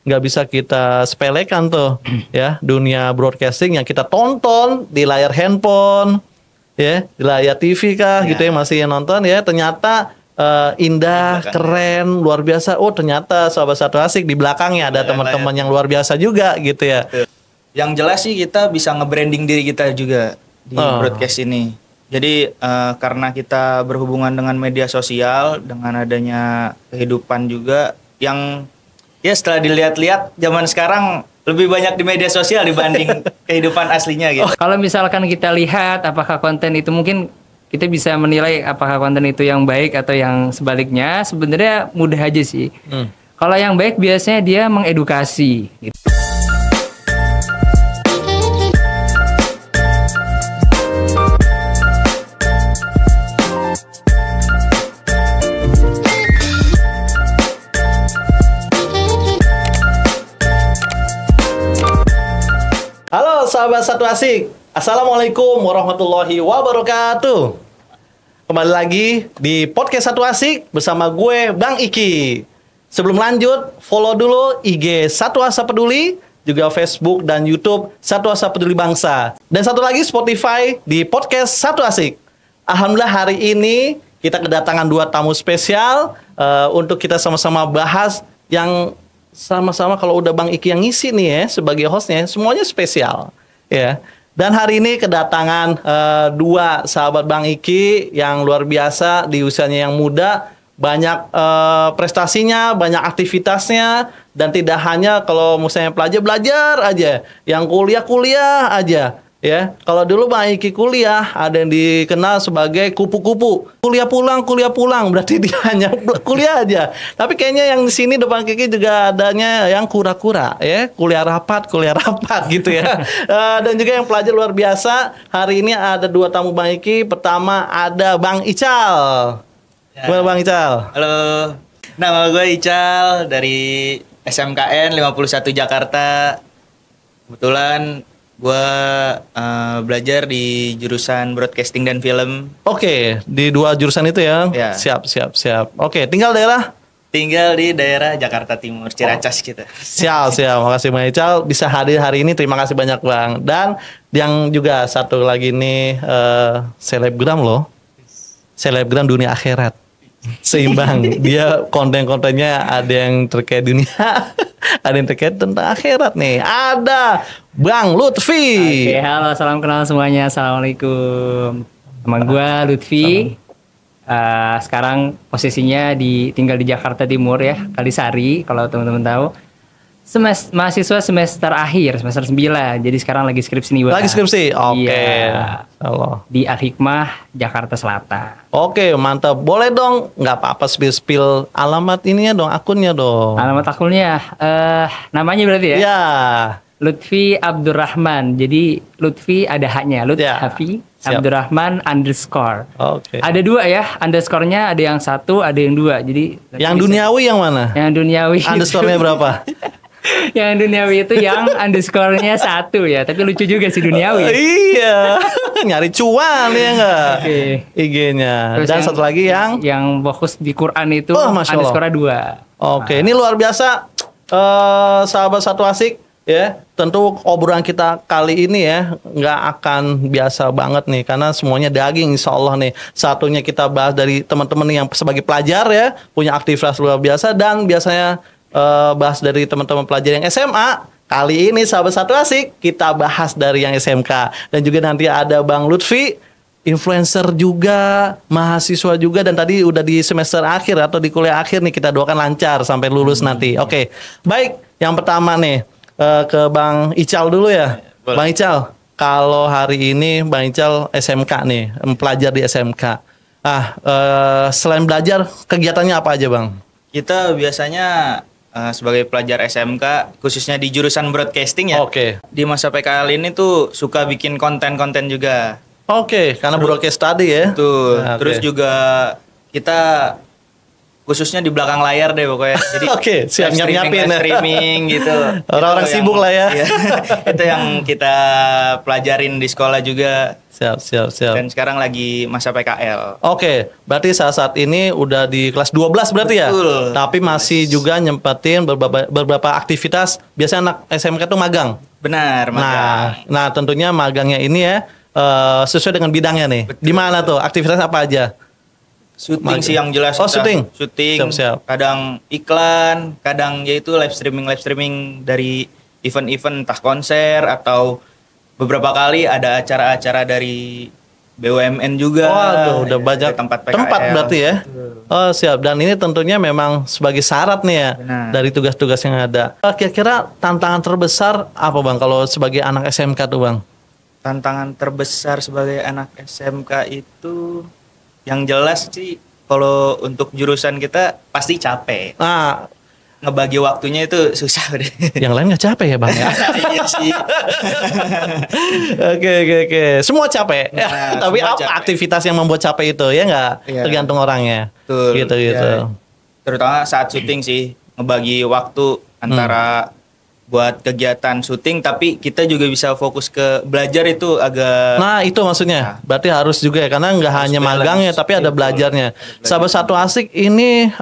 nggak bisa kita sepelekan tuh ya, dunia broadcasting yang kita tonton di layar handphone ya, di layar TV kah gitu ya, masih nonton ya, ternyata indah, keren, luar biasa. Oh ternyata Sahabat Satu Asik di belakangnya ada teman-teman yang luar biasa juga gitu ya. Yang jelas sih kita bisa nge-branding diri kita juga di broadcast ini. Jadi karena kita berhubungan dengan media sosial, dengan adanya kehidupan juga yang ya setelah dilihat-lihat zaman sekarang lebih banyak di media sosial dibanding kehidupan aslinya gitu. Kalau misalkan kita lihat apakah konten itu, mungkin kita bisa menilai apakah konten itu yang baik atau yang sebaliknya. Sebenarnya mudah aja sih. Kalau yang baik biasanya dia mengedukasi gitu. Halo Sahabat Satu Asik, Assalamualaikum warahmatullahi wabarakatuh. Kembali lagi di podcast Satu Asik bersama gue Bang Iki. Sebelum lanjut, follow dulu IG Satu Asa Peduli, juga Facebook dan YouTube Satu Asa Peduli Bangsa. Dan satu lagi Spotify di podcast Satu Asik. Alhamdulillah hari ini kita kedatangan dua tamu spesial untuk kita sama-sama bahas yang sama-sama kalau udah Bang Iki yang ngisi nih ya sebagai hostnya, semuanya spesial ya. Dan hari ini kedatangan dua sahabat Bang Iki yang luar biasa di usianya yang muda, banyak prestasinya, banyak aktivitasnya, dan tidak hanya kalau misalnya belajar aja, yang kuliah aja. Ya, kalau dulu Bang Iki kuliah ada yang dikenal sebagai kupu-kupu. Kuliah pulang, berarti dia hanya kuliah aja. Tapi kayaknya yang di sini depan Kiki juga adanya yang kura-kura ya, kuliah rapat gitu ya. Dan juga yang pelajar luar biasa. Hari ini ada dua tamu Bang Iki. Pertama ada Bang Ical. Gimana Bang Ical? Halo, nama gue Ical dari SMKN 51 Jakarta. Kebetulan gue belajar di jurusan broadcasting dan film. Oke, di dua jurusan itu ya? Ya. Siap. Oke, tinggal daerah? Tinggal di daerah Jakarta Timur, Ciracas gitu. Siap. Makasih Bang Ical bisa hadir hari ini. Terima kasih banyak Bang. Dan yang juga satu lagi nih selebgram loh. Selebgram dunia akhirat. Seimbang. Dia konten-kontennya ada yang terkait dunia, ada yang terkait tentang akhirat nih. Ada Bang Lutfi. Oke, halo, salam kenal semuanya. Assalamualaikum. Nama gue Lutfi. Sekarang posisinya tinggal di Jakarta Timur ya, Kalisari kalau teman-teman tahu. Mahasiswa semester akhir, semester 9. Jadi sekarang lagi skripsi nih, Bang. Lagi skripsi? Oke. Iya. Di Al-Hikmah, Jakarta Selatan. Oke, mantap. Boleh dong, nggak apa-apa spill alamat ininya dong, akunnya dong. Alamat akunnya, namanya berarti ya? Iya. Lutfi Abdurrahman. Jadi Lutfi ada haknya, Lutfi Abdurrahman _ Oke. Ada dua ya, underscore-nya ada yang satu, ada yang dua. Jadi yang duniawi yang mana? Yang duniawi. Underscore-nya berapa? Yang duniawi itu yang underscore-nya 1 ya. Tapi lucu juga sih duniawi. Iya. Nyari cuan ya enggak? IG-nya. Terus Dan satu lagi yang fokus di Quran itu underscore-nya 2. Oke, ini luar biasa. Sahabat Satu Asik ya. Tentu obrolan kita kali ini ya nggak akan biasa banget nih, karena semuanya daging insya Allah nih. Satunya kita bahas dari teman-teman yang sebagai pelajar ya, punya aktivitas luar biasa, dan biasanya bahas dari teman-teman pelajar yang SMA. Kali ini Sahabat Satu Asik kita bahas dari yang SMK. Dan juga nanti ada Bang Lutfi, influencer juga, mahasiswa juga, dan tadi udah di semester akhir atau di kuliah akhir nih. Kita doakan lancar sampai lulus nanti. Oke. Baik, yang pertama nih ke Bang Ical dulu ya. Boleh. Bang Ical, kalau hari ini Bang Ical SMK nih, pelajar di SMK. Selain belajar, kegiatannya apa aja Bang? Kita biasanya sebagai pelajar SMK, khususnya di jurusan broadcasting ya. Oke. Di masa PKL ini tuh suka bikin konten-konten juga. Oke, karena broadcast tadi ya. Tuh. Nah, Terus juga kita khususnya di belakang layar deh pokoknya. Jadi Oke, siap nyiapin live streaming gitu. Orang-orang Itu sibuk lah ya. Iya, itu yang kita pelajarin di sekolah juga. Siap. Dan sekarang lagi masa PKL. Oke, berarti saat ini udah di kelas 12 berarti ya? Betul. Tapi masih juga nyempetin beberapa aktivitas. Biasanya anak SMK tuh magang. Benar, magang. Nah, tentunya magangnya ini ya sesuai dengan bidangnya nih. Di mana tuh? Aktivitas apa aja? Syuting sih yang jelas. Oh, kita syuting. Siap. Kadang iklan, kadang yaitu live streaming dari event-event entah konser atau beberapa kali ada acara-acara dari BUMN juga. Waduh, udah banyak tempat PKL. tempat berarti ya. Oh, siap. Dan ini tentunya memang sebagai syarat nih ya. Benar. Dari tugas-tugas yang ada. Kira-kira tantangan terbesar apa Bang kalau sebagai anak SMK tuh Bang? Tantangan terbesar sebagai anak SMK itu yang jelas sih kalau untuk jurusan kita pasti capek. Nah, Ngebagi waktunya itu susah deh. yang lain nggak capek ya Bang ya? Iya sih. Oke. Semua capek. Nah, Tapi semua apa capek. aktivitas yang membuat capek itu ya nggak? Iya. Tergantung orangnya. Betul. Gitu. Ya, terutama saat syuting sih ngebagi waktu antara buat kegiatan syuting tapi kita juga bisa fokus ke belajar itu agak Nah itu maksudnya. Berarti harus juga ya karena nggak hanya balance. magangnya tapi ada Betul. belajarnya. Sahabat Satu Asik ini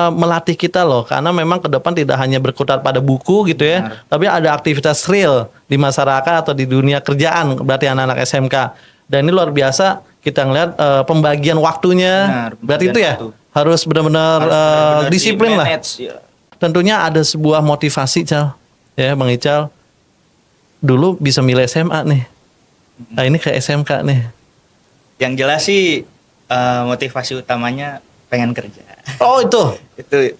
melatih kita loh karena memang ke depan tidak hanya berkutat pada buku gitu ya, tapi ada aktivitas real di masyarakat atau di dunia kerjaan berarti anak-anak SMK. Dan ini luar biasa kita ngeliat pembagian waktunya. Benar, berarti itu ya waktu. harus benar-benar benar-benar disiplin lah. di-manage, ya. Tentunya ada sebuah motivasi Cal. Ya Bang Ical, dulu bisa milih SMA nih. Nah ini ke SMK nih. Yang jelas sih motivasi utamanya pengen kerja. Oh itu.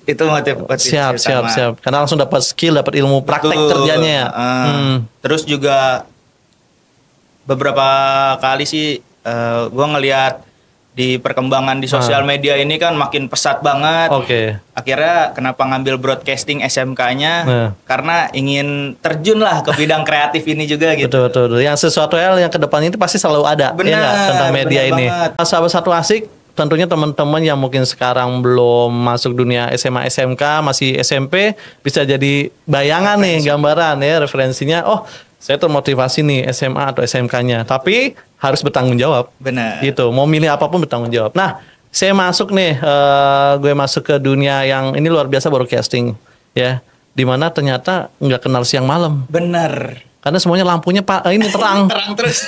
Itu motivasi Siap. utama. Karena langsung dapat skill, dapat ilmu praktek Betul. kerjanya ya. Terus juga beberapa kali sih gue ngelihat di perkembangan di sosial media ini kan makin pesat banget. Oke. Akhirnya kenapa ngambil broadcasting SMK-nya? Nah. Karena ingin terjun lah ke bidang kreatif ini juga gitu. Betul. Yang sesuatu hal yang ke depan itu pasti selalu ada. Benar, ya nggak? Tentang media benar ini. banget. Sahabat Satu Asik, tentunya teman-teman yang mungkin sekarang belum masuk dunia SMA SMK, masih SMP, bisa jadi bayangan nih, gambaran ya, referensinya. Oh, saya termotivasi nih SMA atau SMK-nya. Tapi harus bertanggung jawab. Benar. Gitu. Mau milih apapun bertanggung jawab. Nah, saya masuk nih, gue masuk ke dunia yang ini luar biasa broadcasting, ya. Dimana ternyata nggak kenal siang malam. Benar. Karena semuanya lampunya ini terang. Terang terus.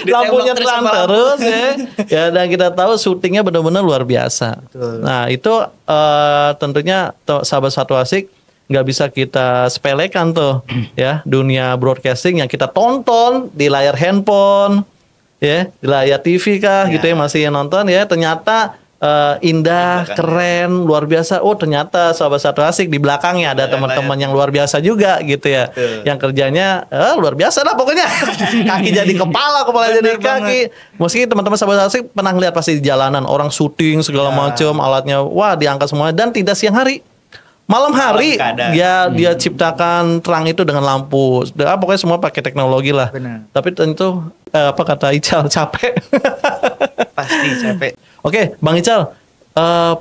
Lampunya Ditembak terang sama lampu. terus ya. Ya dan kita tahu syutingnya benar-benar luar biasa. Betul. Nah itu tentunya sahabat Satu Asik nggak bisa kita sepelekan tuh ya dunia broadcasting yang kita tonton di layar handphone ya di layar TV kah Ya. gitu ya masih nonton ya ternyata indah, Di belakangnya. keren, luar biasa. Oh ternyata sahabat Satu Asik di belakangnya ada teman-teman yang luar biasa juga gitu ya. Betul. Yang kerjanya luar biasa lah pokoknya. Kaki jadi kepala jadi Bener kaki. Meski teman-teman sahabat Asik pernah lihat pasti di jalanan orang syuting segala macam alatnya wah diangkat semua dan tidak siang hari. Malam hari keadaan. dia ciptakan terang itu dengan lampu. Pokoknya semua pakai teknologi lah. Benar. Tapi tentu apa kata Ical capek. Pasti capek. Oke, Bang Ical,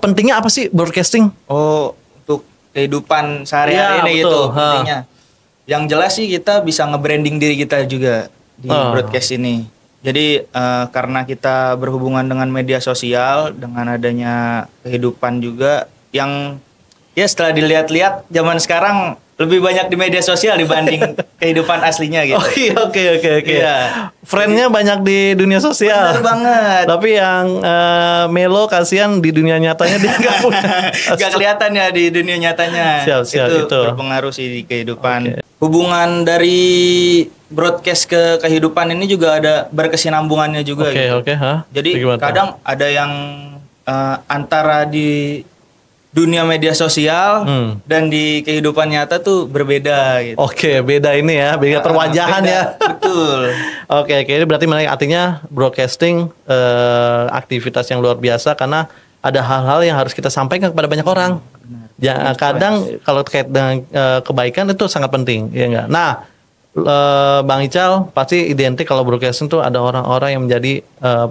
pentingnya apa sih broadcasting? Oh, untuk kehidupan Ya, sehari-hari ini betul. gitu pentingnya. Yang jelas sih kita bisa nge-branding diri kita juga di broadcast ini. Jadi karena kita berhubungan dengan media sosial, dengan adanya kehidupan juga yang ya setelah dilihat-lihat zaman sekarang lebih banyak di media sosial dibanding kehidupan aslinya gitu. Oh iya, oke. Iya. Friendnya banyak di dunia sosial. Bener banget. Tapi yang melo kasihan di dunia nyatanya dia nggak punya. Gak kelihatan ya di dunia nyatanya. Siap, itu itu. berpengaruh sih di kehidupan. Oke. Hubungan dari broadcast ke kehidupan ini juga ada berkesinambungannya juga. gitu. Oke. Jadi Gimana tuh? kadang ada yang antara di dunia media sosial dan di kehidupan nyata tuh berbeda gitu. Oke, beda ini ya, beda perwajahan Beda, ya. Betul. Oke, ini berarti artinya broadcasting aktivitas yang luar biasa karena ada hal-hal yang harus kita sampaikan kepada banyak orang. Ya, kadang kalau terkait dengan kebaikan itu sangat penting, ya enggak? Nah, Bang Ical pasti identik kalau broadcasting tuh ada orang-orang yang menjadi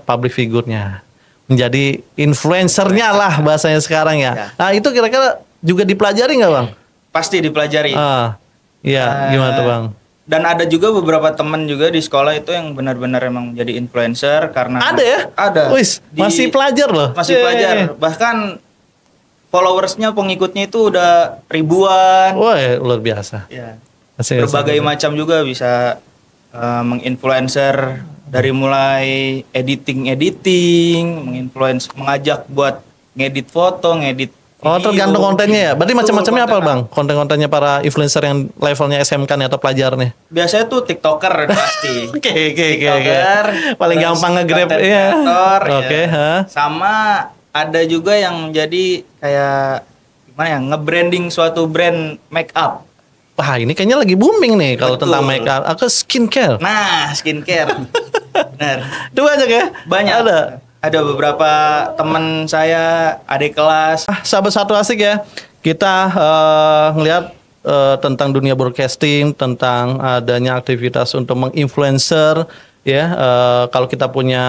public figure-nya. menjadi influencernya lah bahasanya sekarang ya. Nah itu kira-kira juga dipelajari nggak Bang? Pasti dipelajari. Iya, gimana tuh Bang? Dan ada juga beberapa teman juga di sekolah itu yang benar-benar emang jadi influencer karena Ada ya? Ada. Wis, masih pelajar loh. Masih pelajar. Bahkan followersnya, pengikutnya itu udah ribuan. Wah, luar biasa. Ya. Masih. Berbagai macam juga bisa menginfluencer dari mulai editing, menginfluence, mengajak buat ngedit foto, ngedit video. Oh, tergantung kontennya ya. Berarti Betul, macam-macamnya apa konten. Bang? Konten-kontennya para influencer yang levelnya SMK nih atau pelajar nih? Biasanya tuh TikToker pasti. Oke. TikToker, Paling terus gampang nge-grab content ya. creator, Oke, ya. Sama ada juga yang jadi kayak gimana ya, nge-branding suatu brand make up. Wah, ini kayaknya lagi booming nih kalau Betul. tentang makeup atau skincare. Nah, skincare. Benar. Itu banyak ya? Banyak. Ada beberapa teman saya, adik kelas. Sahabat Satu Asik ya, kita ngelihat tentang dunia broadcasting, tentang adanya aktivitas untuk menginfluencer ya. Kalau kita punya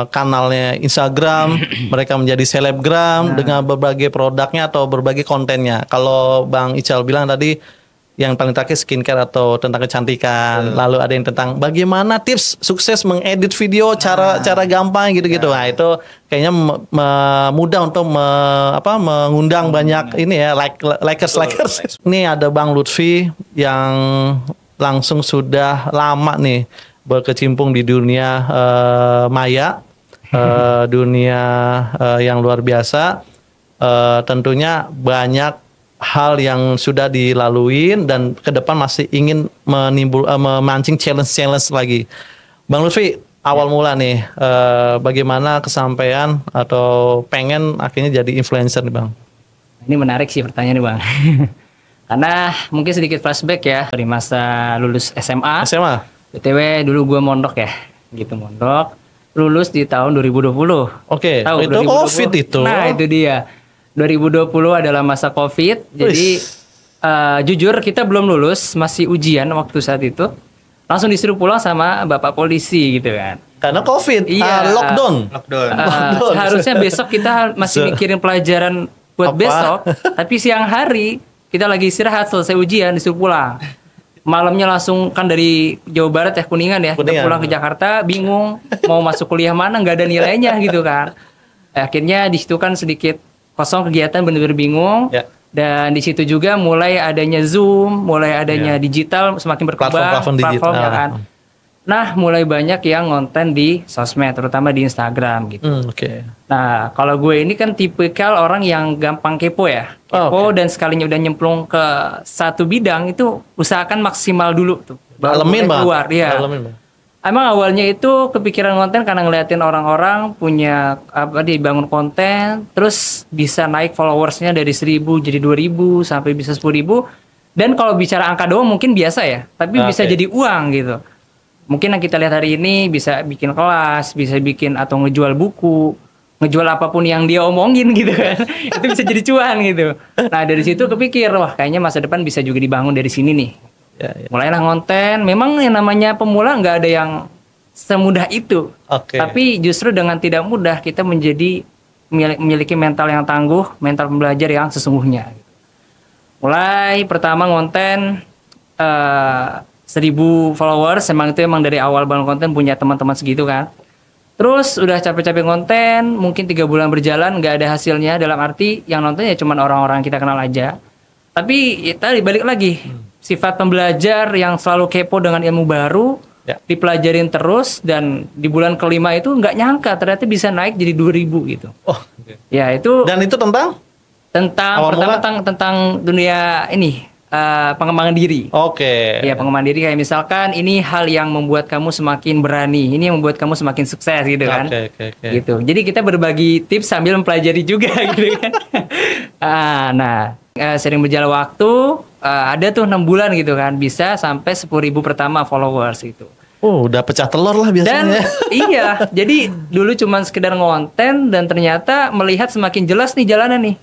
kanalnya Instagram, mereka menjadi selebgram dengan berbagai produknya atau berbagai kontennya. Kalau Bang Ical bilang tadi yang paling terakhir skincare atau tentang kecantikan. Lalu ada yang tentang bagaimana tips sukses mengedit video, cara gampang gitu-gitu. Nah, itu kayaknya mudah untuk mengundang banyak ini ya, likers. Ini ada Bang Lutfi yang langsung sudah lama nih berkecimpung di dunia maya, dunia yang luar biasa. Tentunya banyak hal yang sudah dilaluin dan ke depan masih ingin memancing challenge lagi. Bang Lutfi, awal mula nih bagaimana kesampaian atau pengen akhirnya jadi influencer nih Bang? Ini menarik sih pertanyaannya Bang. Karena mungkin sedikit flashback ya dari masa lulus SMA. BTW dulu gue mondok ya, gitu mondok. Lulus di tahun 2020. Oke, Tahu, itu 2020. COVID itu. Nah itu dia. 2020 adalah masa COVID. Jadi jujur kita belum lulus, masih ujian waktu saat itu. Langsung disuruh pulang sama bapak polisi gitu kan. Karena COVID, Iya. lockdown. Seharusnya besok kita masih mikirin pelajaran buat besok, tapi siang hari kita lagi istirahat selesai ujian disuruh pulang. Malamnya langsung kan dari Jawa Barat ya Kuningan ya, kita pulang ke Jakarta bingung mau masuk kuliah mana, nggak ada nilainya gitu kan. Akhirnya di situ kan sedikit kosong kegiatan, bener-bener bingung. Dan di situ juga mulai adanya Zoom, mulai adanya digital semakin berkembang, platform ya kan. Nah, mulai banyak yang konten di sosmed, terutama di Instagram gitu. Nah, kalau gue ini kan tipikal orang yang gampang kepo ya. Kepo dan sekalinya udah nyemplung ke satu bidang itu usahakan maksimal dulu tuh. Baru keluar, ya. Emang awalnya itu kepikiran konten karena ngeliatin orang-orang punya dibangun konten, terus bisa naik followersnya dari 1.000 jadi 2.000 sampai bisa 10.000. Dan kalau bicara angka doang mungkin biasa ya, tapi bisa jadi uang gitu. Mungkin yang kita lihat hari ini bisa bikin kelas, bisa bikin atau ngejual buku, ngejual apapun yang dia omongin gitu kan. Itu bisa jadi cuan gitu. Nah dari situ kepikir, wah kayaknya masa depan bisa juga dibangun dari sini nih. Mulailah konten. Memang yang namanya pemula nggak ada yang semudah itu. Tapi justru dengan tidak mudah kita menjadi memiliki mental yang tangguh, mental pembelajar yang sesungguhnya. Mulai pertama konten 1.000 followers, emang itu emang dari awal bangun konten punya teman-teman segitu kan. Terus udah capek-capek konten, mungkin 3 bulan berjalan nggak ada hasilnya, dalam arti yang nonton ya cuma orang-orang kita kenal aja. Tapi ya, tadi balik lagi. Sifat pembelajar yang selalu kepo dengan ilmu baru, dipelajarin terus, dan di bulan kelima itu nggak nyangka ternyata bisa naik jadi 2.000 gitu. Ya itu. Dan itu tentang tentang dunia ini pengembangan diri. Ya pengembangan diri kayak misalkan ini hal yang membuat kamu semakin berani, ini yang membuat kamu semakin sukses gitu kan. Gitu. Jadi kita berbagi tips sambil mempelajari juga gitu kan. Sering berjalan waktu, ada tuh 6 bulan gitu kan, bisa sampai 10.000 pertama followers itu. Udah pecah telur lah biasanya. Dan iya, jadi dulu cuman sekedar ngonten dan ternyata melihat semakin jelas nih jalanan nih.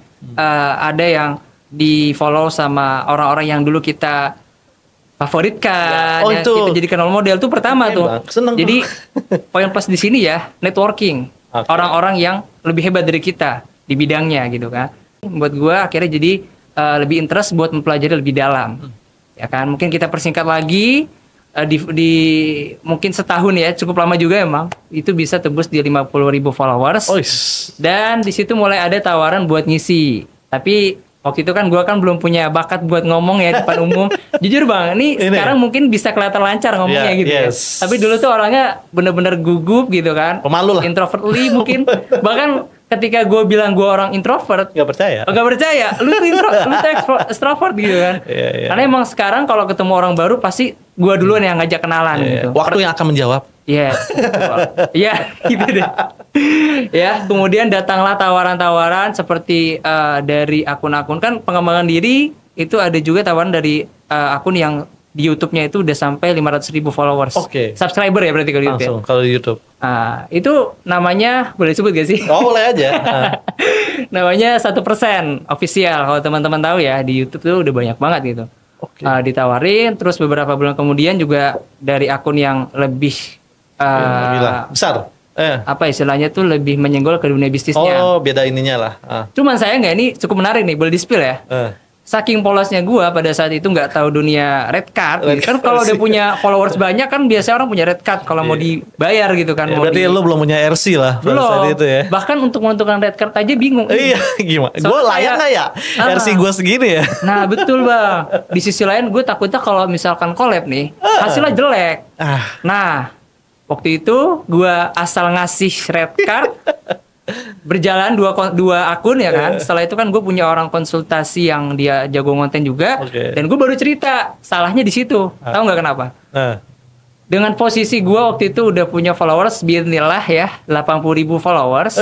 Ada yang di follow sama orang-orang yang dulu kita favoritkan, kita jadikan role model tuh pertama tuh. Jadi poin plus di sini ya networking. orang-orang yang lebih hebat dari kita di bidangnya gitu kan. Buat gue akhirnya jadi lebih interest buat mempelajari lebih dalam. Ya kan, mungkin kita persingkat lagi di mungkin setahun ya, cukup lama juga emang. Itu bisa tebus di 50.000 followers. Dan di situ mulai ada tawaran buat ngisi. Tapi waktu itu kan gue kan belum punya bakat buat ngomong ya depan umum. Jujur bang, ini sekarang mungkin bisa kelihatan lancar ngomongnya gitu ya. Tapi dulu tuh orangnya bener-bener gugup gitu kan. Pemalu lah. Introvertly mungkin. Bahkan ketika gue bilang gue orang introvert, Gak percaya. Lu tuh extrovert gitu kan. Karena emang sekarang kalau ketemu orang baru pasti gue duluan yang ngajak kenalan gitu. Waktu yang akan menjawab. Yes. Ya, gitu deh. Ya, kemudian datanglah tawaran-tawaran seperti dari akun-akun, kan pengembangan diri itu ada juga tawaran dari akun yang di YouTube-nya itu udah sampai 500.000 followers. Subscriber ya berarti kalau di YouTube. Langsung kalau di YouTube. Itu namanya boleh disebut gak sih? Oh, boleh aja. Namanya 1% official. Kalau teman-teman tahu ya, di YouTube tuh udah banyak banget gitu. Ditawarin, terus beberapa bulan kemudian juga dari akun yang lebih besar. Apa istilahnya tuh lebih menyenggol ke dunia bisnisnya. Oh, beda ininya lah. Cuman saya nggak, ini cukup menarik nih, boleh di-spill ya. Saking polosnya gue pada saat itu nggak tahu dunia red card. Kan kalau udah punya followers banyak kan biasanya orang punya red card kalau mau dibayar gitu kan. Berarti lu belum punya RC lah pada saat itu ya. Bahkan untuk menentukan red card aja bingung. Iya, gimana? Gue layak nggak ya RC gue segini ya? Nah betul bang. Di sisi lain gue takutnya kalau misalkan collab nih hasilnya jelek. Nah waktu itu gue asal ngasih red card. Berjalan dua akun ya kan. Setelah itu kan gue punya orang konsultasi yang dia jago konten juga. Dan gue baru cerita salahnya di situ. Tahu nggak kenapa? Dengan posisi gue waktu itu udah punya followers bismillah ya 80.000 followers.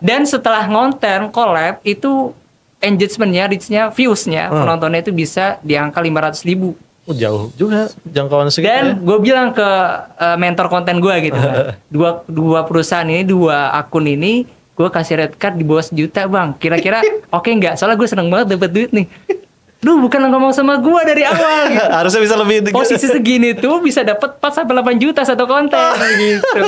Dan setelah ngonten collab itu engagementnya, reachnya, viewsnya, penontonnya itu bisa di angka 500.000. Jauh juga jangkauan segitu. Dan gue bilang ke mentor konten gue gitu kan. Dua perusahaan ini, dua akun ini gue kasih red card di bawah 1 juta bang. Kira-kira oke nggak? Soalnya gue seneng banget dapet duit nih. Duh bukan ngomong sama gue dari awal gitu. Harusnya bisa lebih. Posisi segini tuh bisa dapet 4-8 juta satu konten gitu.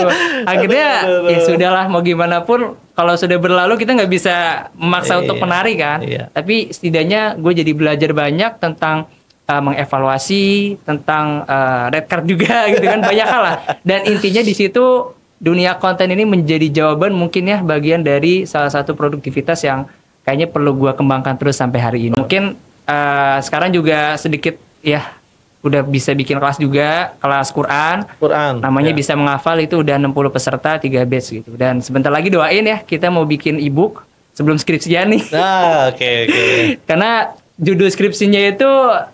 Akhirnya ya sudahlah, mau gimana pun kalau sudah berlalu kita nggak bisa memaksa untuk menari kan. Tapi setidaknya gue jadi belajar banyak tentang mengevaluasi, tentang red card juga gitu kan, banyak hal lah. Dan intinya di situ dunia konten ini menjadi jawaban mungkin ya bagian dari salah satu produktivitas yang kayaknya perlu gue kembangkan terus sampai hari ini. Mungkin sekarang juga sedikit ya udah bisa bikin kelas juga, kelas Quran. Namanya bisa menghafal, itu udah 60 peserta 3 batch gitu. Dan sebentar lagi doain ya, kita mau bikin ebook sebelum skripsian nih. Oke. Karena judul skripsinya itu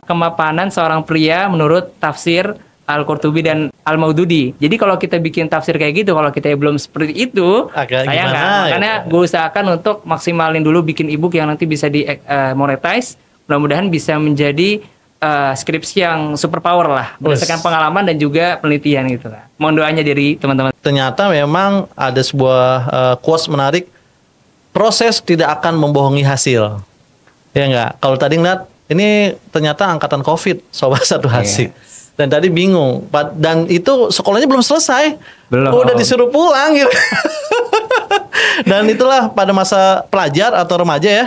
kemapanan seorang pria menurut tafsir Al-Qurtubi dan Al-Maududi. Jadi kalau kita bikin tafsir kayak gitu, kalau kita belum seperti itu, sayang kan? Makanya gue usahakan untuk maksimalin dulu bikin ebook yang nanti bisa di monetize. Mudah-mudahan bisa menjadi skripsi yang super power lah, berdasarkan pengalaman dan juga penelitian gitu lah. Mohon doanya dari teman-teman. Ternyata memang ada sebuah quotes menarik, proses tidak akan membohongi hasil. Ya enggak? Kalau tadi ngeliat, ini ternyata angkatan COVID, Sobat Satu Asik. Dan tadi bingung. Dan itu sekolahnya belum selesai. Udah disuruh pulang gitu. Dan itulah pada masa pelajar atau remaja ya,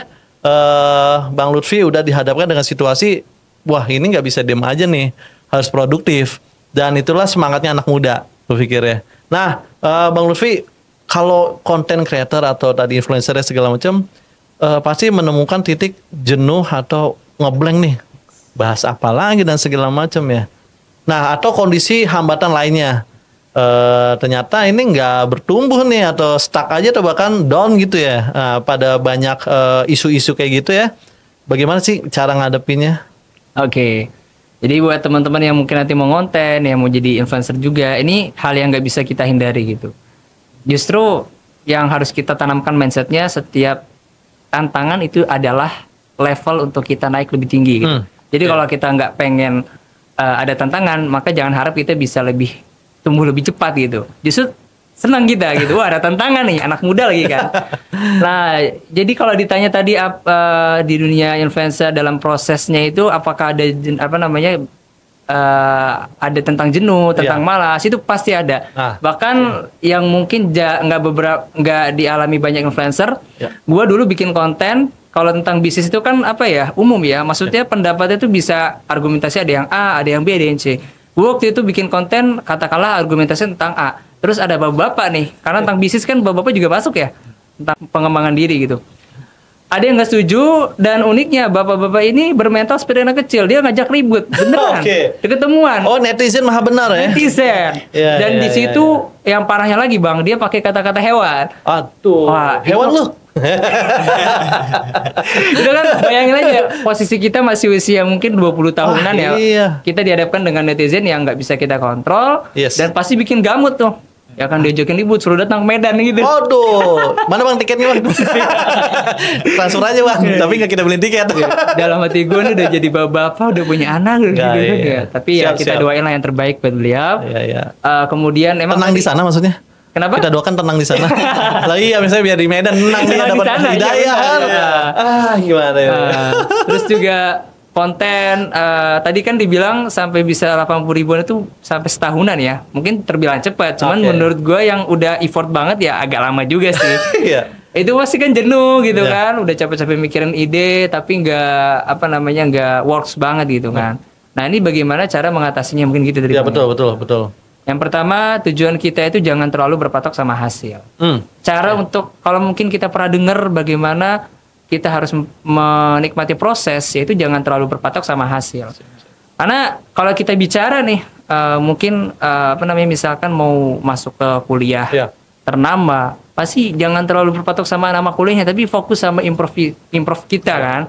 Bang Lutfi udah dihadapkan dengan situasi, wah ini nggak bisa diem aja nih, harus produktif. Dan itulah semangatnya anak muda, berpikir ya. Nah, Bang Lutfi, kalau content creator atau tadi influencer segala macam, pasti menemukan titik jenuh atau ngeblank nih, bahas apa lagi dan segala macam ya. Nah, atau kondisi hambatan lainnya, ternyata ini nggak bertumbuh nih atau stuck aja atau bahkan down gitu ya. Pada banyak isu-isu kayak gitu ya. Bagaimana sih cara ngadepinnya? Oke. Jadi buat teman-teman yang mungkin nanti mau ngonten, yang mau jadi influencer juga, ini hal yang nggak bisa kita hindari gitu. Justru yang harus kita tanamkan mindsetnya, setiap tantangan itu adalah level untuk kita naik lebih tinggi gitu. Jadi kalau kita nggak pengen ada tantangan, maka jangan harap kita bisa tumbuh lebih cepat gitu. Justru senang kita gitu. Wah, ada tantangan nih, anak muda lagi kan. Nah, jadi kalau ditanya tadi di dunia influencer dalam prosesnya itu apakah ada ada tentang jenuh, tentang malas, itu pasti ada. Bahkan yang mungkin nggak dialami banyak influencer. Gua dulu bikin konten kalau tentang bisnis itu kan apa ya, umum ya. Maksudnya pendapatnya itu bisa argumentasi ada yang A, ada yang B, ada yang C. Gua waktu itu bikin konten katakanlah argumentasi tentang A. Terus ada bapak-bapak nih, karena tentang bisnis kan bapak-bapak juga masuk ya, tentang pengembangan diri gitu. Ada yang nggak setuju, dan uniknya bapak-bapak ini bermental seperti anak kecil, dia ngajak ribut, beneran, ketemuan. Oh, netizen maha benar ya? Netizen. Dan di situ yang parahnya lagi bang, dia pakai kata-kata hewan. Aduh, wah, hewan lu. Itu kan bayangin aja, posisi kita masih usia mungkin 20 tahunan ya. Kita dihadapkan dengan netizen yang nggak bisa kita kontrol, dan pasti bikin gamut tuh. Ya kan diajakin ribut, suruh datang ke Medan gitu. Waduh, mana bang tiketnya bang? Transfer aja bang, tapi nggak kita beli tiket. Dalam hati gue nih udah jadi bapak-bapak, udah punya anak gitu. Tapi ya kita doain lah yang terbaik buat beliau. Kemudian emang tenang di sana maksudnya? Kenapa? Kita doakan tenang di sana. Lah iya, misalnya biar di Medan tenang dia dapat hidayah kan. Gimana ya? Terus juga konten tadi kan dibilang sampai bisa 80 ribuan itu sampai setahunan ya. Mungkin terbilang cepat, cuman menurut gue yang udah effort banget ya agak lama juga sih. Itu pasti kan jenuh gitu kan, udah capek-capek mikirin ide tapi nggak works banget gitu kan. Nah ini bagaimana cara mengatasinya, mungkin gitu dari betul. Yang pertama, tujuan kita itu jangan terlalu berpatok sama hasil. Cara untuk, kalau mungkin kita pernah dengar bagaimana kita harus menikmati proses, yaitu jangan terlalu berpatok sama hasil. Karena kalau kita bicara nih, mungkin misalkan mau masuk ke kuliah ternama, pasti jangan terlalu berpatok sama nama kuliahnya, tapi fokus sama improve kita kan.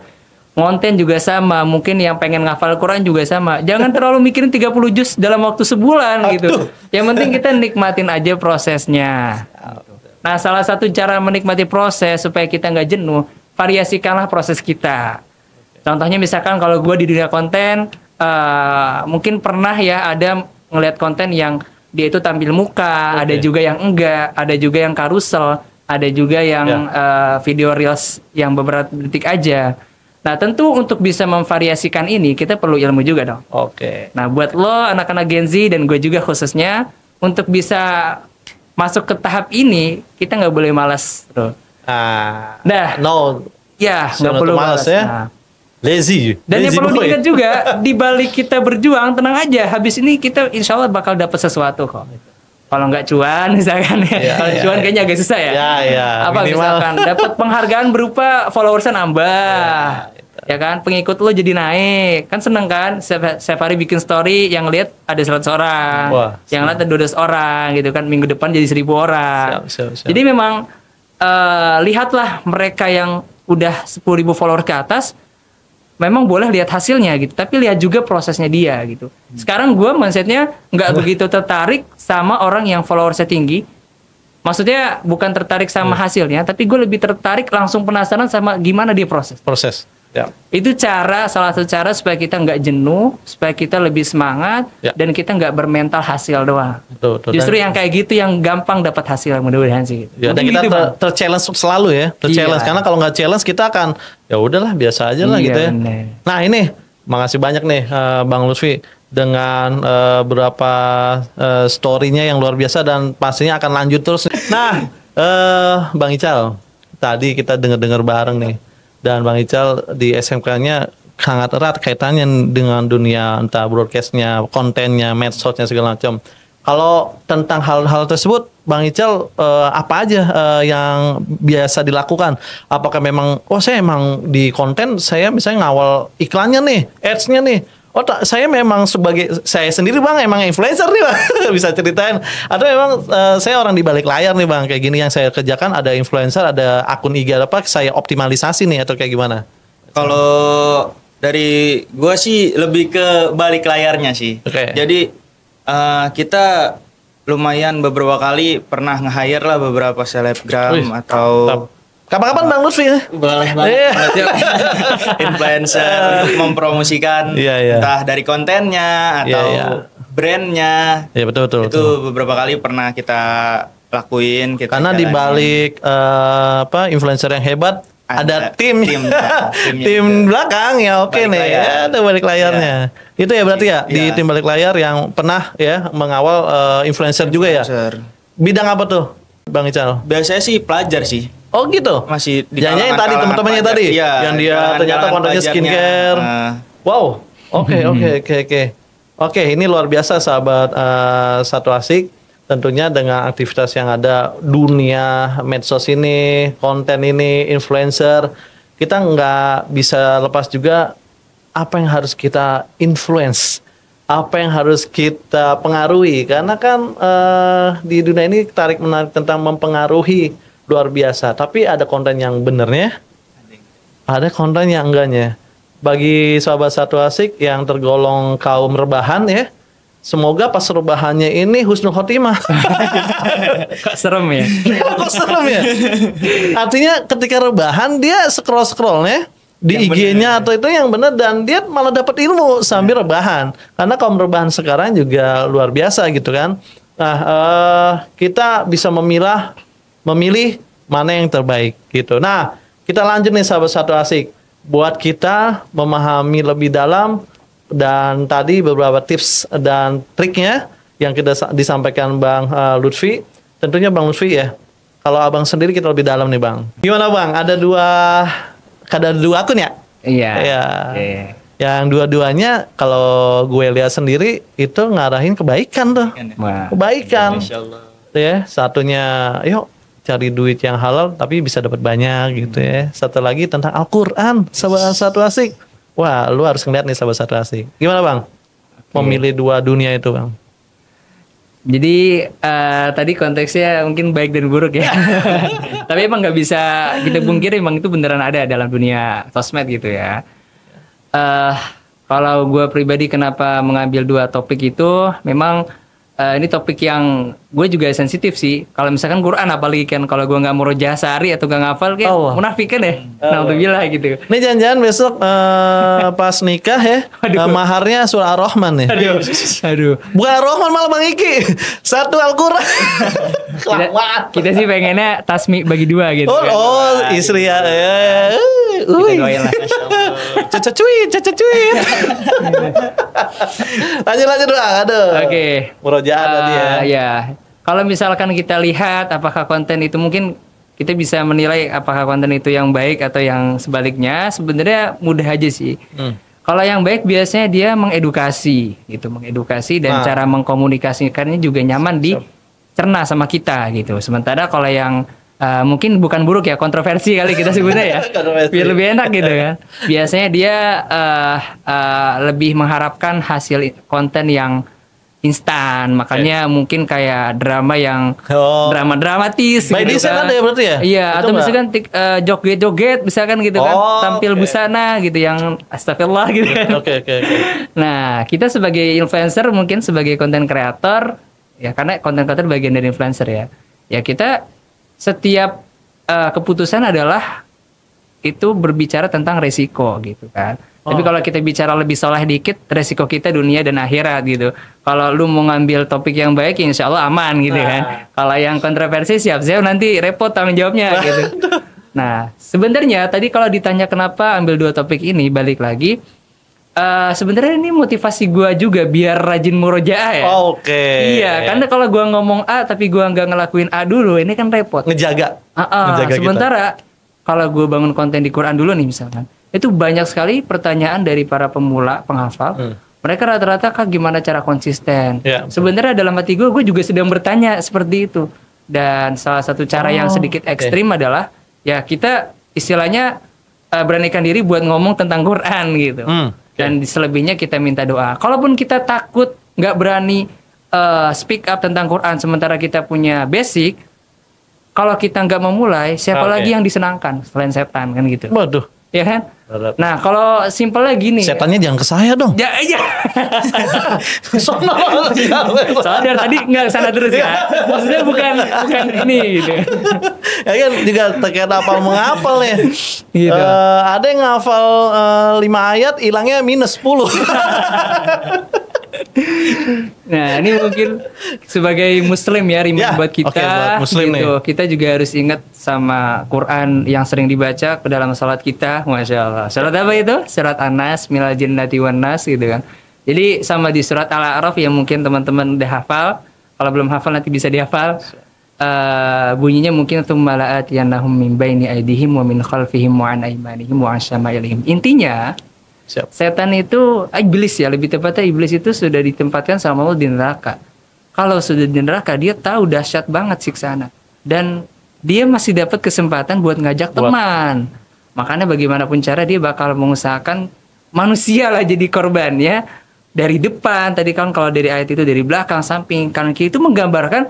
Konten juga sama, mungkin yang pengen ngafal Quran juga sama. Jangan terlalu mikirin 30 juz dalam waktu sebulan gitu. Yang penting kita nikmatin aja prosesnya. Nah, salah satu cara menikmati proses supaya kita nggak jenuh, variasikanlah proses kita. Contohnya misalkan kalau gue di dunia konten, mungkin pernah ya ada ngeliat konten yang dia itu tampil muka, ada juga yang enggak, ada juga yang karusel, ada juga yang video reels yang beberapa detik aja. Nah tentu untuk bisa memvariasikan ini kita perlu ilmu juga dong. Nah buat lo anak-anak Gen Z dan gue juga khususnya, untuk bisa masuk ke tahap ini kita nggak boleh malas bro. Nggak perlu malas ya. Lazy. Dan yang perlu diingat juga, di balik kita berjuang, tenang aja, habis ini kita insya Allah bakal dapat sesuatu kok. Kalau nggak cuan misalkan kalau cuan kayaknya agak susah ya. Misalkan dapat penghargaan berupa followersnya nambah. Ya kan, pengikut lo jadi naik. Kan seneng kan, setiap hari bikin story yang lihat ada 100 orang. Yang lihat ada 200 orang gitu kan, minggu depan jadi 1000 orang. Jadi memang lihatlah mereka yang udah 10.000 follower ke atas, memang boleh lihat hasilnya gitu, tapi lihat juga prosesnya dia gitu. Sekarang gue mindsetnya nggak begitu tertarik sama orang yang followersnya tinggi. Maksudnya bukan tertarik sama hasilnya, tapi gue lebih tertarik langsung penasaran sama gimana dia proses. Itu salah satu cara supaya kita nggak jenuh, supaya kita lebih semangat, dan kita nggak bermental hasil doang. Justru yang kayak gitu yang gampang dapat hasil, mudah-mudahan sih. Dan kita gitu, ter-challenge selalu ya, ter-challenge karena kalau nggak challenge kita akan ya udahlah biasa aja lah gitu ya. Nah ini, makasih banyak nih Bang Lutfi dengan beberapa story-nya yang luar biasa dan pastinya akan lanjut terus. Nah, Bang Ical, tadi kita dengar-dengar bareng nih. Dan Bang Ical di SMK-nya sangat erat kaitannya dengan dunia entah broadcast-nya, kontennya, medsosnya segala macam. Kalau tentang hal-hal tersebut, Bang Ical apa aja yang biasa dilakukan? Apakah memang, saya emang di konten saya misalnya ngawal iklannya nih, ads-nya nih. Saya memang sebagai saya sendiri Bang emang influencer nih Bang. Bisa ceritain. Atau memang saya orang di balik layar nih Bang, kayak gini yang saya kerjakan, ada influencer, ada akun IG apa saya optimalisasi nih atau kayak gimana? Kalau dari gua sih lebih ke balik layarnya sih. Jadi kita lumayan beberapa kali pernah nge-hire lah beberapa selebgram atau kapan-kapan Bang Lutfi? Boleh banget. Influencer untuk mempromosikan entah dari kontennya atau brandnya. Iya betul. Itu beberapa kali pernah kita lakuin. Karena di balik influencer yang hebat Ada tim. timnya Tim belakang ya, oke Balik nih. layar. Ya, ada balik layarnya. Itu ya berarti ya di Iya. tim balik layar yang pernah ya mengawal influencer juga ya. Influencer. Bidang apa tuh, Bang Ical? Biasanya sih pelajar sih. Oh gitu. Masih di Yang tadi kalangan teman-temannya pelajar. tadi, Iya, yang di dia kalangan ternyata kontennya pelajarnya. skincare. Wow. Oke. Oke, ini luar biasa sahabat Satu Asik. Tentunya dengan aktivitas yang ada dunia medsos ini, konten ini, influencer, kita nggak bisa lepas juga apa yang harus kita influence, apa yang harus kita pengaruhi. Karena kan di dunia ini tarik menarik tentang mempengaruhi luar biasa. Tapi ada konten yang benernya, ada konten yang enggaknya. Bagi sahabat Satu Asik yang tergolong kaum rebahan ya, semoga pas rebahannya ini husnul khotimah. Kok serem ya? Kok serem ya? Artinya ketika rebahan dia scroll-scrollnya di Yang IG-nya atau itu yang benar dan dia malah dapat ilmu sambil rebahan. Karena kaum rebahan sekarang juga luar biasa gitu kan. Nah, kita bisa memilih mana yang terbaik gitu. Nah, kita lanjut nih sahabat Satu Asik. Buat kita memahami lebih dalam dan tadi beberapa tips dan triknya yang kita disampaikan Bang Lutfi. Tentunya Bang Lutfi ya. Kalau abang sendiri kita lebih dalam nih Bang. Gimana Bang? Ada dua akun ya? Iya. Iya. Iya. Yang dua-duanya kalau gue lihat sendiri itu ngarahin kebaikan tuh. Wah. Kebaikan. Masya Allah. Ya, satunya yuk cari duit yang halal tapi bisa dapat banyak gitu ya. Satu lagi tentang Al-Qur'an, sahabat Satu Asik. Wah, lu harus ngeliat nih sahabat Satu Asik. Gimana Bang? Memilih dua dunia itu Bang. Jadi tadi konteksnya mungkin baik dan buruk ya. Tapi emang nggak bisa kita pungkiri, emang itu beneran ada dalam dunia sosmed gitu ya. Kalau gue pribadi kenapa mengambil dua topik itu, memang ini topik yang gue juga sensitif sih. Kalau misalkan Quran apalagi kan, kalau gue nggak murojaah sehari atau nggak ngafal kayak munafik kan ya. Naudzubillah gitu. Ini jangan-jangan besok pas nikah ya, maharnya surah Ar-Rahman ya. Aduh. Bukan Ar-Rahman malah Bang Iki. Satu Al-Quran. Kita sih pengennya tasmi bagi dua gitu. Oh, istri ya. Kita doain lah. Caca cuit. Lanjut Bang. Aduh. Oke. Murojaah tadi ya. Ya. Kalau misalkan kita lihat apakah konten itu mungkin kita bisa menilai apakah konten itu yang baik atau yang sebaliknya, sebenarnya mudah aja sih. Kalau yang baik biasanya dia mengedukasi gitu, dan cara mengkomunikasikannya juga nyaman dicerna sama kita gitu. Sementara kalau yang mungkin bukan buruk ya, kontroversi kali kita sebutnya ya, biar lebih enak gitu kan. Biasanya dia lebih mengharapkan hasil konten yang instan, makanya mungkin kayak drama yang drama dramatis By gitu design kan. ada ya berarti ya? Iya, Itu atau nggak? misalkan joget-joget misalkan gitu kan, tampil busana gitu yang astagfirullah gitu kan. Oke. Nah, kita sebagai influencer mungkin sebagai konten kreator ya, karena konten kreator bagian dari influencer ya. Ya kita setiap keputusan adalah itu berbicara tentang resiko gitu kan. Tapi kalau kita bicara lebih soleh dikit, resiko kita dunia dan akhirat gitu. Kalau lu mau ngambil topik yang baik, insya Allah aman gitu kan. Kalau yang kontroversi siap-siap nanti repot tanggung jawabnya gitu. Nah, sebenarnya tadi kalau ditanya kenapa ambil dua topik ini, balik lagi. Sebenarnya ini motivasi gua juga biar rajin murojaah ya. Oke. Iya, karena kalau gua ngomong A tapi gua nggak ngelakuin A dulu, ini kan repot. Ngejaga kita. Sementara kalau gue bangun konten di Quran dulu nih misalkan, itu banyak sekali pertanyaan dari para pemula penghafal. Mereka rata-rata Kak gimana cara konsisten? Ya, sebenarnya dalam hati gue juga sedang bertanya seperti itu. Dan salah satu cara yang sedikit ekstrim adalah ya kita istilahnya beranikan diri buat ngomong tentang Quran gitu. Dan selebihnya kita minta doa. Kalaupun kita takut nggak berani speak up tentang Quran sementara kita punya basic, kalau kita nggak memulai, siapa lagi yang disenangkan selain setan kan gitu? Waduh. Ya kan? Nah, kalau simpelnya gini. Setannya jangan ke saya dong. Ya. Soalnya dari tadi nggak sana terus ya. Maksudnya bukan ini gitu. Ya kan juga terkait hafal menghafal ya. Gitu. Ada yang ngafal 5 ayat, hilangnya minus 10. Nah, ini mungkin sebagai muslim ya, reminder buat kita. Oke, buat muslim gitu. nih. Kita juga harus ingat sama Quran yang sering dibaca ke dalam salat kita. Masya Allah. Salat apa itu? Surat An-Nas, Minal Jinnati wan Nas gitu kan. Jadi sama di surat Al-A'raf yang mungkin teman-teman udah hafal. Kalau belum hafal nanti bisa dihafal. Bunyinya mungkin tsumma la'atiyannahum min baini aydihim wa min khalfihim wa an aymanihim wa an syama'ilihim. Intinya Siap. setan itu iblis ya, lebih tepatnya iblis itu sudah ditempatkan sama Allah di neraka. Kalau sudah di neraka dia tahu dahsyat banget siksaan dan dia masih dapat kesempatan buat ngajak teman. Makanya bagaimanapun cara dia bakal mengusahakan manusia lah jadi korban ya. Dari depan tadi kan, kalau dari ayat itu dari belakang, samping, kanan kiri, itu menggambarkan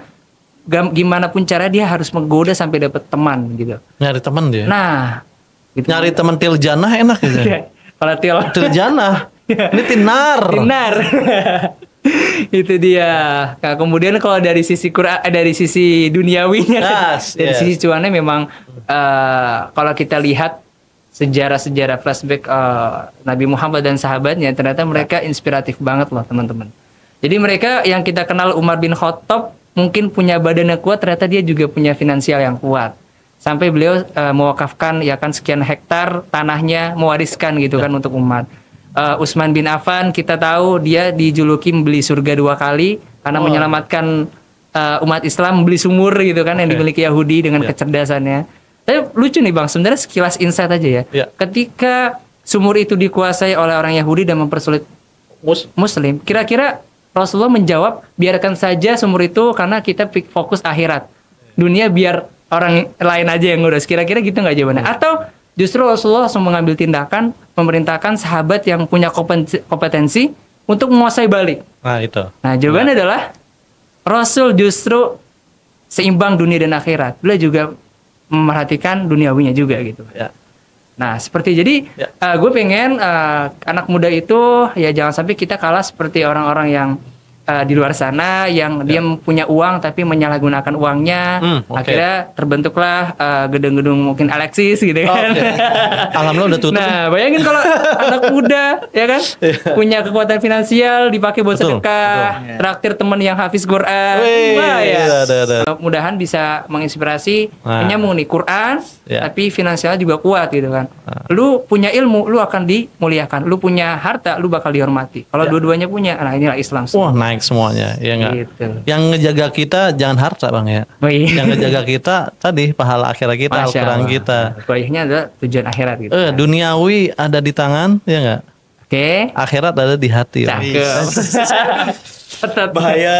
gimana pun cara dia harus menggoda sampai dapat teman gitu. Nyari teman dia. Nah, gitu. Nyari teman tiljanah enak gitu. Kalau Tiljanah. Ini tinar. Tinar. Itu dia. Nah, kemudian kalau dari sisi Quran, dari sisi duniawinya, dari sisi cuannya memang kalau kita lihat sejarah-sejarah flashback Nabi Muhammad dan sahabatnya, ternyata mereka inspiratif banget loh teman-teman. Jadi mereka yang kita kenal Umar bin Khattab mungkin punya badan yang kuat, ternyata dia juga punya finansial yang kuat. Sampai beliau mewakafkan ya kan sekian hektar tanahnya, mewariskan gitu kan untuk umat. Utsman bin Affan kita tahu dia dijuluki membeli surga 2 kali karena menyelamatkan umat Islam, membeli sumur gitu kan yang dimiliki Yahudi dengan kecerdasannya. Tapi lucu nih Bang, sebenarnya sekilas insight aja ya. Ketika sumur itu dikuasai oleh orang Yahudi dan mempersulit Muslim, kira-kira Rasulullah menjawab, biarkan saja sumur itu karena kita fokus akhirat. Dunia biar orang lain aja yang ngurus. Kira-kira gitu nggak jawabannya? Atau justru Rasulullah langsung mengambil tindakan, memerintahkan sahabat yang punya kompetensi untuk menguasai balik. Nah itu. Nah jawabannya adalah Rasul justru seimbang dunia dan akhirat. Beliau juga memerhatikan duniawinya juga gitu. Ya. Nah seperti jadi gue pengen anak muda itu ya jangan sampai kita kalah seperti orang-orang yang di luar sana yang dia punya uang tapi menyalahgunakan uangnya. Akhirnya terbentuklah gedung-gedung mungkin Alexis gitu kan. Alhamdulillah udah tutup. Nah bayangin kalau anak muda ya kan punya kekuatan finansial dipakai buat sedekah, traktir teman yang hafiz Quran. Mudah-mudahan bisa menginspirasi, menyambung nih Quran tapi finansialnya juga kuat gitu kan. Lu punya ilmu, lu akan dimuliakan. Lu punya harta, lu bakal dihormati. Kalau dua-duanya punya, nah inilah Islam. Wah naik semuanya, ya enggak. Gitu. Yang ngejaga kita jangan harta Bang ya. Yang ngejaga kita tadi pahala akhirat kita, Al-Quran kita. Baiknya adalah tujuan akhirat gitu. Duniawi ada di tangan, ya enggak? Oke. Akhirat ada di hati. Bahaya.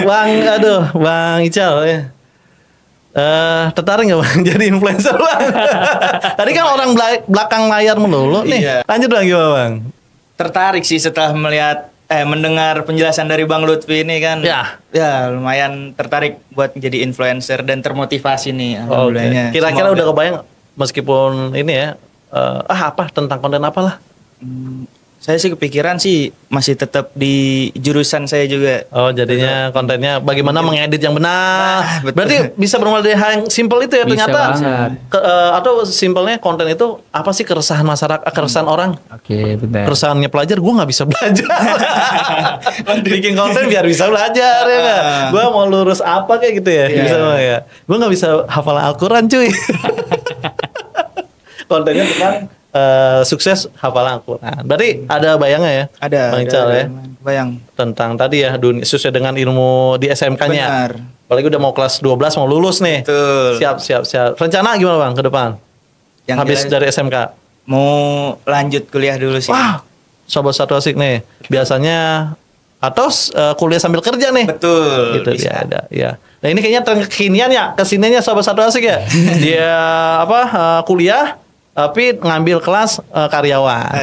Bang Ical ya. Tertarik nggak Bang jadi influencer Bang? Tadi kan orang belakang layar melulu nih. Lanjut Bang, gimana Bang? Tertarik sih setelah melihat mendengar penjelasan dari Bang Lutfi ini kan. Ya lumayan tertarik buat jadi influencer dan termotivasi nih alhamdulillahnya. Kira-kira udah kebayang meskipun ini ya apa tentang konten apalah? Saya sih kepikiran sih masih tetap di jurusan saya juga. Oh jadinya kontennya bagaimana mengedit yang benar. Berarti bisa bermula dari hal yang simpel itu ya Bisa ternyata. Atau simpelnya konten itu apa sih keresahan masyarakat, keresahan orang. Oke, benar. Keresahannya pelajar, gue nggak bisa belajar. Bikin konten biar bisa belajar ya nggak. Gue mau lurus apa kayak gitu ya. Bisa ya. Gue nggak bisa hafal Al-Quran cuy. Kontennya tentang sukses hafalan Al-Quran. Berarti ada bayangnya ya? Ada. Bang Ical ya? Bayang. Tentang tadi ya, sesuai dengan ilmu di SMK-nya. Benar. Apalagi udah mau kelas 12 mau lulus nih. Betul. Siap. Rencana gimana Bang ke depan? Yang habis dari SMK? Mau lanjut kuliah dulu sih. Wah, sobat satu asik nih. Biasanya atau kuliah sambil kerja nih. Betul. Gitu dia ada. Ya. Nah ini kayaknya tren kekinian ya, kesininya sobat satu asik ya. Dia kuliah tapi ngambil kelas karyawan.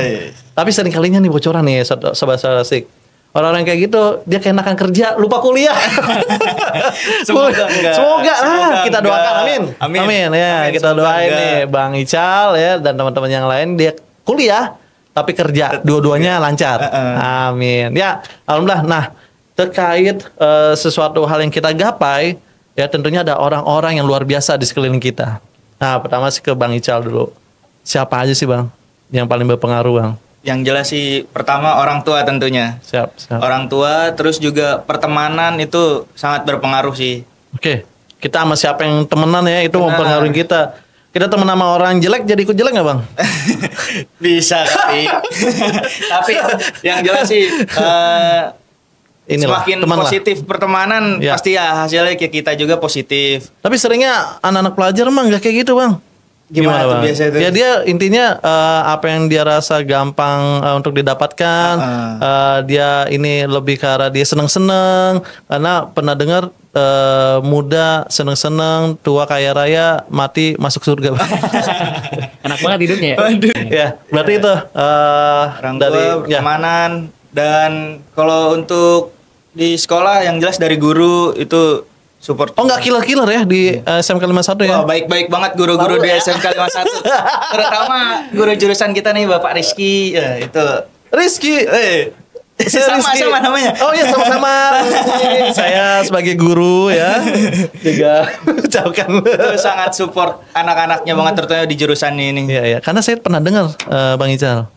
Tapi sering kalinya nih bocoran nih sobat asik. Orang-orang kayak gitu dia keenakan kerja lupa kuliah. Semoga kita doakan amin ya. Kita doain nih Bang Ical ya dan teman-teman yang lain dia kuliah tapi kerja dua-duanya lancar. Amin. Ya, alhamdulillah. Nah, terkait sesuatu hal yang kita gapai ya tentunya ada orang-orang yang luar biasa di sekeliling kita. Nah, pertama sih ke Bang Ical dulu. Siapa aja sih Bang yang paling berpengaruh Bang Yang jelas sih pertama orang tua tentunya. Siap. Orang tua, terus juga pertemanan itu sangat berpengaruh sih. Oke. Kita sama siapa yang temenan ya, itu Benar. mempengaruhi kita. Kita temen sama orang jelek jadi ikut jelek nggak bang? Bisa tapi yang jelas sih Inilah, semakin teman lah. positif pertemanan Ya. pasti ya hasilnya kayak kita juga positif. Tapi seringnya anak-anak pelajar mah nggak kayak gitu bang. Gimana tuh Bang? biasanya tuh? Ya dia intinya apa yang dia rasa gampang untuk didapatkan, dia ini lebih ke arah dia seneng-seneng. Karena pernah dengar muda seneng-seneng, tua kaya raya, mati masuk surga. Bang. Enak banget hidupnya ya. Ya, berarti itu Orang dari tua, pertemanan, dan kalau untuk di sekolah yang jelas dari guru itu support. Oh nggak killer-killer ya di SMK 51 ya? Wah, baik-baik banget guru-guru di SMK 51. Terutama guru jurusan kita nih Bapak Rizky. Ya, itu Rizky. Saya Rizky. sama namanya. Oh iya sama-sama. Saya sebagai guru ya juga ucapkan. Itu sangat support anak-anaknya banget terutama di jurusan ini. Iya ya, karena saya pernah dengar Bang Ical,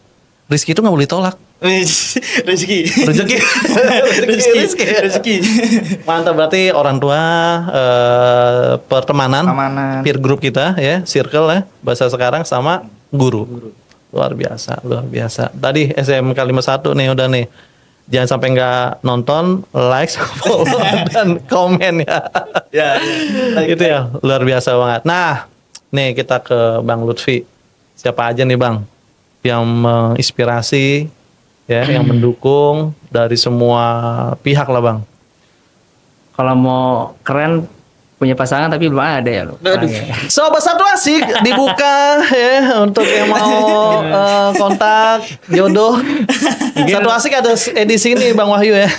Rizky itu nggak boleh tolak. Rezeki. Rezeki. Rezeki. Mantap, berarti orang tua, pertemanan, peer group kita ya, circle ya, bahasa sekarang sama guru. Luar biasa, luar biasa. Tadi SMK 51 nih udah nih. Jangan sampai nggak nonton, like, follow, dan komen ya. Ya. Itu ya, luar biasa banget. Nah, nih kita ke Bang Lutfi. Siapa aja nih Bang yang menginspirasi, ya, yang mendukung dari semua pihak lah Bang. Kalau mau keren punya pasangan tapi belum ada ya lo. Sobat Satu Asik dibuka ya untuk yang mau kontak jodoh. Satu Asik ada edisi ini Bang Wahyu ya.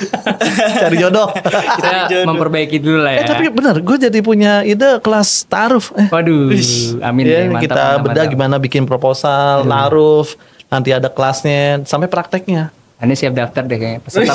Cari jodoh. Kita memperbaiki dulu lah ya. Tapi benar, gue jadi punya ide kelas ta'aruf. Waduh, amin Ya, deh, mantap, kita mantap, bedah mantap. gimana bikin proposal, ta'aruf, nanti ada kelasnya sampai prakteknya. Ini siap daftar deh kayaknya. Peserta.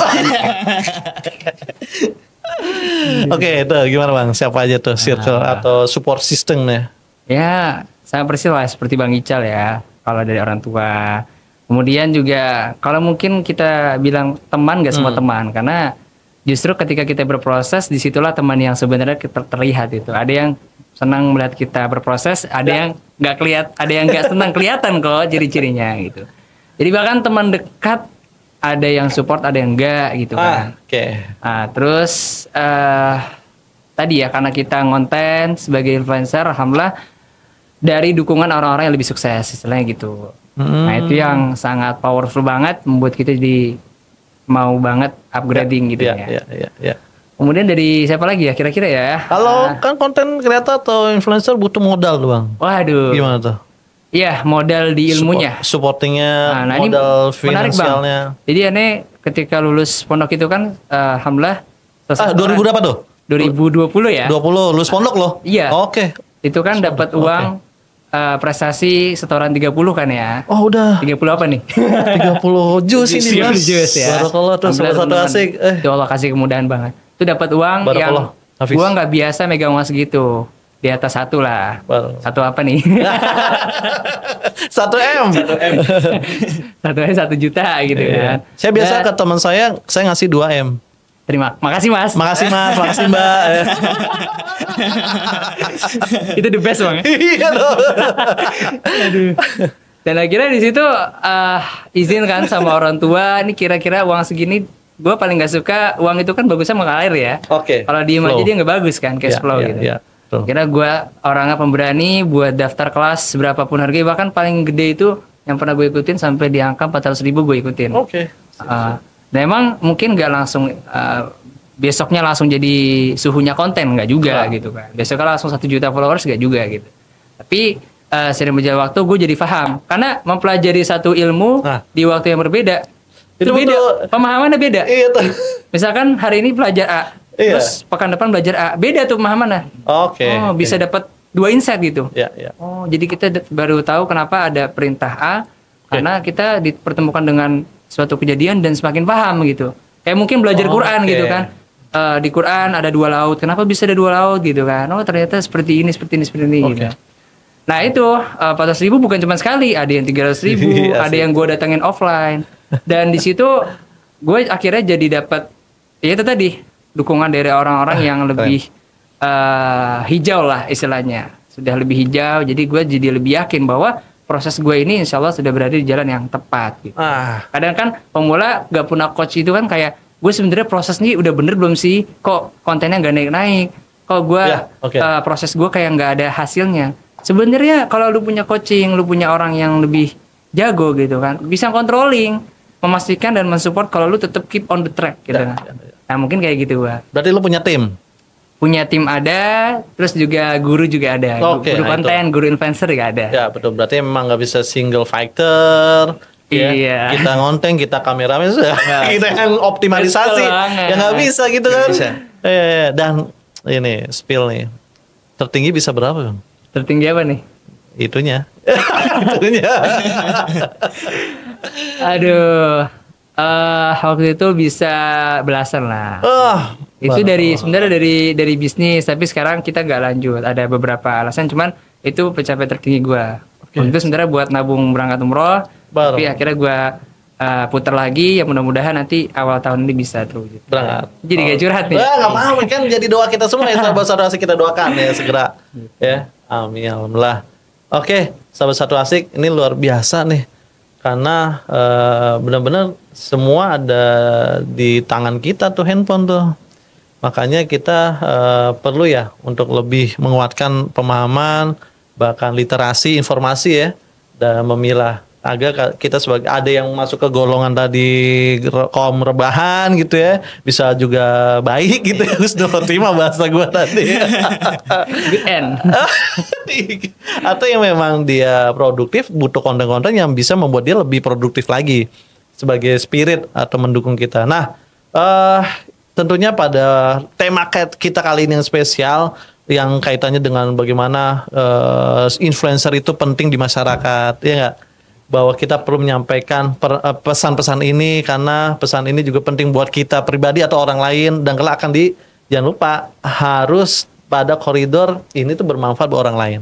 Oke, itu gimana Bang? Siapa aja tuh circle atau support systemnya? Ya, sama persis lah seperti Bang Ical ya. Kalau dari orang tua. Kemudian juga kalau mungkin kita bilang teman, gak semua teman, karena justru ketika kita berproses disitulah teman yang sebenarnya terlihat itu. Ada yang senang melihat kita berproses, ada yang nggak kelihatan, ada yang nggak senang kelihatan kok ciri-cirinya gitu. Jadi bahkan teman dekat ada yang support, ada yang enggak gitu kan. Oke. Nah, terus tadi ya karena kita ngonten sebagai influencer, alhamdulillah dari dukungan orang-orang yang lebih sukses, istilahnya gitu. Nah itu yang sangat powerful banget, membuat kita jadi mau banget upgrading gitu ya. Ya. Kemudian dari siapa lagi ya kira-kira ya? Kalau kan konten kreator atau influencer butuh modal doang. Waduh. Gimana tuh? Iya, modal di ilmunya. Supportingnya, Nah, modal ini menarik finansialnya. Bang. Jadi aneh ketika lulus pondok itu kan alhamdulillah 2000 berapa tuh? 2020 ya. 20 lulus pondok loh? Iya. Oke. Itu kan dapat uang prestasi setoran 30 kan ya. Oh udah 30 apa nih? 30 jus ini Bang. Jus ya. Barakallah tuh Alhamdulillah, Satu Asik. Ya Allah kasih kemudahan banget. Itu dapat uang Barakallah, yang Hafiz. gua nggak biasa megang uang segitu. Di atas 1 lah. Barakallah. 1 apa nih? 1M. 1 juta gitu kan. Saya biasa Dan- ke teman saya ngasih 2M. makasih Mas. Makasih Mas, makasih Mbak. Itu the best Bang. Iya loh. Aduh. Dan akhirnya di situ izin kan sama orang tua, ini kira-kira uang segini, gue paling nggak suka uang itu kan bagusnya mengalir ya. Oke. Kalau diem aja Flow. dia nggak bagus kan cash Ya, flow ya, gitu. ya, betul. Kira gue orangnya pemberani buat daftar kelas berapapun harganya, bahkan paling gede itu yang pernah gue ikutin sampai di angka 400.000 gue ikutin. Oke. Dan emang mungkin nggak langsung besoknya langsung jadi suhunya konten nggak juga gitu kan. Besoknya langsung 1 juta followers nggak juga gitu. Tapi sering berjalan waktu gue jadi paham karena mempelajari satu ilmu di waktu yang berbeda itu beda, pemahamannya beda. Iya tuh. Misalkan hari ini belajar A, terus pekan depan belajar A, beda tuh pemahamannya. Oke. Oh bisa dapat 2 insight gitu. Ya, ya. Oh jadi kita baru tahu kenapa ada perintah A karena kita dipertemukan dengan suatu kejadian dan semakin paham gitu. Kayak mungkin belajar Quran gitu kan. Di Quran ada 2 laut. Kenapa bisa ada 2 laut gitu kan? Oh ternyata seperti ini gitu. Nah itu 400.000 bukan cuma sekali, ada yang 300.000, Iya ada sih. yang gue datengin offline. Dan di situ gue akhirnya jadi dapat ya itu tadi dukungan dari orang-orang yang lebih hijau lah istilahnya, sudah lebih hijau. Jadi gue jadi lebih yakin bahwa proses gue ini insya Allah sudah berada di jalan yang tepat. Gitu. Kadang kan pemula gak punya coach itu kan kayak gue sebenarnya proses ini udah bener belum sih? Kok kontennya gak naik-naik? Kok gue proses gue kayak nggak ada hasilnya? Sebenarnya kalau lu punya coaching, lu punya orang yang lebih jago gitu kan, bisa controlling, memastikan dan mensupport kalau lu tetap keep on the track gitu kan. Nah mungkin kayak gitu gua. Berarti lu punya tim? Punya tim ada, terus juga guru juga ada. Guru konten, guru influencer juga ada. Ya betul, berarti memang nggak bisa single fighter. Iya. Kita ngonten, kita kameramen, kita yang optimalisasi, ya nggak bisa gitu kan? Dan ini spill nih, tertinggi bisa berapa Bang? Tertinggi apa nih? Itunya. Aduh, waktu itu bisa belasan lah. Itu sebenarnya dari bisnis, tapi sekarang kita nggak lanjut. Ada beberapa alasan, cuman itu pencapaian tertinggi gue. Itu sebenarnya buat nabung berangkat umroh, tapi akhirnya gue putar lagi, ya mudah-mudahan nanti awal tahun ini bisa tuh. Gitu. Berangkat. Jadi kayak curhat nih. Nggak apa-apa kan, jadi doa kita semua ya sahabat-sahabat asik, kita doakan ya segera. Ya, amin, alhamdulillah. Oke, sahabat satu asik, ini luar biasa nih, karena benar-benar semua ada di tangan kita tuh, handphone tuh. Makanya kita perlu ya untuk lebih menguatkan pemahaman, bahkan literasi informasi ya, dan memilah agar kita sebagai ada yang masuk ke golongan tadi kaum rebahan gitu ya, bisa juga baik gitu ya, Husnul khotimah bahasa gue tadi. Atau yang memang dia produktif, butuh konten-konten yang bisa membuat dia lebih produktif lagi sebagai spirit atau mendukung kita. Nah, tentunya pada tema kita kali ini yang spesial, yang kaitannya dengan bagaimana influencer itu penting di masyarakat, ya nggak? Bahwa kita perlu menyampaikan pesan-pesan ini karena pesan ini juga penting buat kita pribadi atau orang lain, dan kelak akan jangan lupa harus pada koridor ini tuh bermanfaat buat orang lain,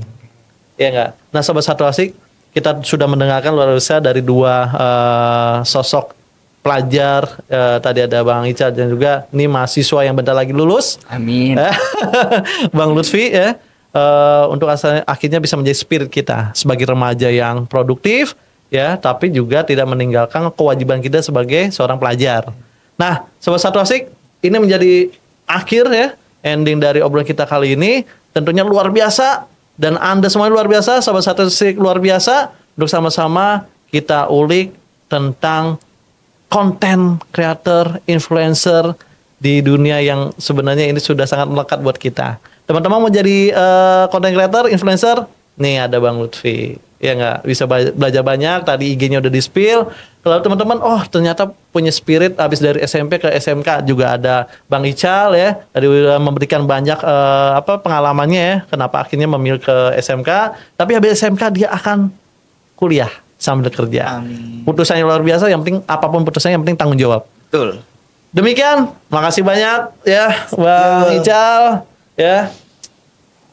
ya nggak? Nah sobat satu asik, kita sudah mendengarkan luar biasa dari dua sosok pelajar, tadi ada Bang Ical dan juga ini mahasiswa yang bentar lagi lulus. Amin. Bang Lutfi ya, untuk akhirnya bisa menjadi spirit kita sebagai remaja yang produktif ya, tapi juga tidak meninggalkan kewajiban kita sebagai seorang pelajar. Nah, sobat satu asik, ini menjadi akhir ya, ending dari obrolan kita kali ini. Tentunya luar biasa, dan Anda semua luar biasa, sobat satu asik luar biasa, untuk sama-sama kita ulik tentang konten creator, influencer di dunia yang sebenarnya ini sudah sangat melekat buat kita. Teman-teman mau jadi content creator, influencer? Nih ada Bang Lutfi. Ya nggak, bisa belajar banyak. Tadi IG-nya udah di-spill. Kalau teman-teman, ternyata punya spirit habis dari SMP ke SMK, juga ada Bang Ical ya. Tadi udah memberikan banyak pengalamannya ya. Kenapa akhirnya memilih ke SMK. Tapi habis SMK dia akan kuliah sambil kerja. Amin. Putusannya luar biasa. Yang penting apapun putusannya, yang penting tanggung jawab. Betul. Demikian, makasih banyak ya Bang Ical ya.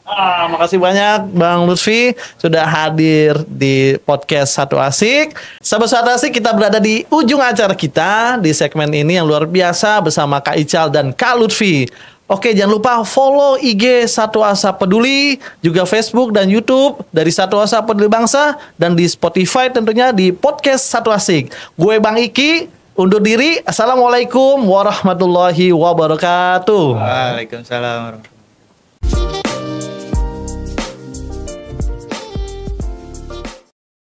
Makasih banyak Bang Lutfi sudah hadir di podcast Satu Asik. Sahabat Satu Asik, kita berada di ujung acara kita di segmen ini yang luar biasa bersama Kak Ical dan Kak Lutfi. Oke, jangan lupa follow IG Satu Asa Peduli, juga Facebook dan YouTube dari Satu Asa Peduli Bangsa, dan di Spotify tentunya di podcast Satu Asik. Gue Bang Iki undur diri. Assalamualaikum warahmatullahi wabarakatuh. Waalaikumsalam warahmatullahi wabarakatuh.